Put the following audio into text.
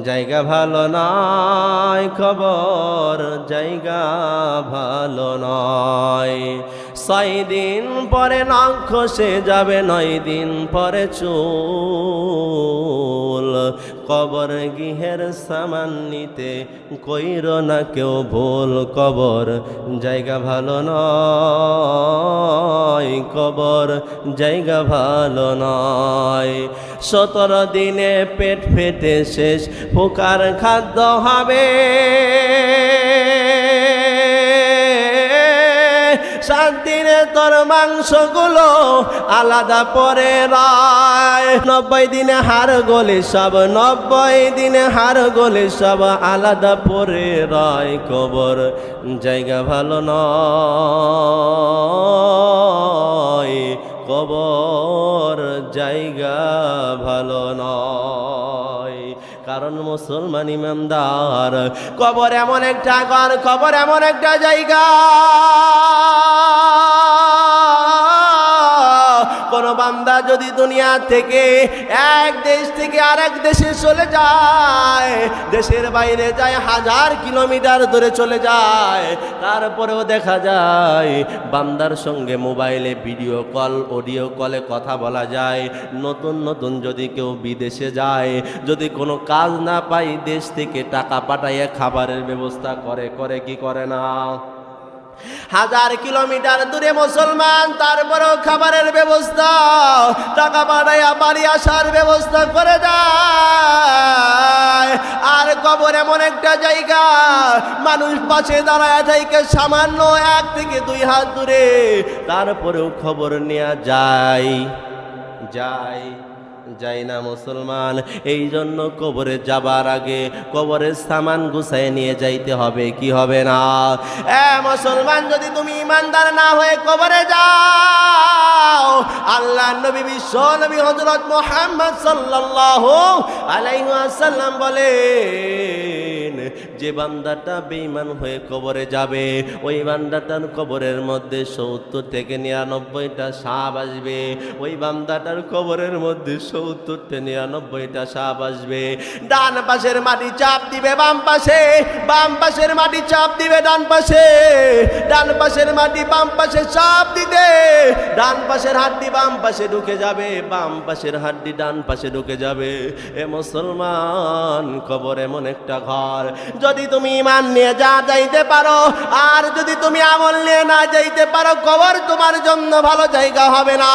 জায়গা ভালো নয়, কবর জায়গা ভালো নয়। 6 দিন পরে নখ খসে যাবে, 9 দিন পরে চুল। কবর গৃহের সামান নিতে কইর না কেউ ভুল। কবর জায়গা ভালো নয়, কবর জায়গা ভালো নয়। 17 দিনে পেট ফেটে শেষ, পোকার খাদ্য হবে। 7 দিনে তোর মাংসগুলো আলাদা পরে রায়। 90 দিনে হাড় গলে সব, 90 দিনে হাড় গলে সব আলাদা পরে রায়। কবর জায়গা ভালো নয়, কবর জায়গা ভালো নয়। কারণ মুসলমান ইমানদার, কবর এমন একটা ঘর, কবর এমন একটা জায়গা, কোন বান্দা যদি দুনিয়া থেকে এক দেশ থেকে আরেক দেশে চলে যায়, দেশের বাইরে যায়, 1000 কিলোমিটার দূরে চলে যায়, তারপরেও দেখা যায় বান্দার সঙ্গে মোবাইলে ভিডিও কল, অডিও কলে কথা বলা যায়। নতুন নতুন যদি কেউ বিদেশে যায়, যদি কোনো কাজ না পাই, দেশ থেকে টাকা পাঠাইয়া খাবারের ব্যবস্থা করে কি করে না? 1000 কিলোমিটার দূরে মুসলমান, তারপরেও খাবারের ব্যবস্থা, টাকা পাঠাইয়া বাড়ি আসার ব্যবস্থা করে যায়। আর কবর এমন একটা জায়গা, মানুষ পাশে দাঁড়ায় থাকে সামান্য 1 থেকে 2 হাত দূরে, তারপরেও খবর নেওয়া যায় না মুসলমান। এই জন্য কবরে যাবার আগে কবরের সামান গুছায় নিয়ে যাইতে হবে, কি হবে না? মুসলমান, যদি তুমি ইমানদার না হয়ে কবরে যাও, আল্লাহ নবী, বিশ্ব নবী হযরত মুহাম্মদ সাল্লাল্লাহু আলাইহি ওয়াসাল্লাম বলেন, যে বান্দাটা বেঈমান হয়ে কবরে যাবে, ওই বান্দাটার কবরের মধ্যে 70 থেকে 99টা সাপ আসবে। ওই বান্দাটার কবরের মধ্যে 70 থেকে 99টা সাপ আসবে। ডান পাশের মাটি চাপ দিবে বাম পাশে, বাম পাশের মাটি চাপ দিবে ডান পাশে, ডান পাশের মাটি বাম পাশে চাপ দিতে ডান পাশের হাড্ডি বাম পাশে ঢুকে যাবে, বাম পাশের হাড্ডি ডান পাশে ঢুকে যাবে। এ মুসলমান, কবর এমন একটা ঘর, যদি তুমি ঈমান নিয়ে যাইতে পারো, আর যদি তুমি আমল নিয়ে না যাইতে পারো, কবর তোমার জন্য ভালো জায়গা হবে না।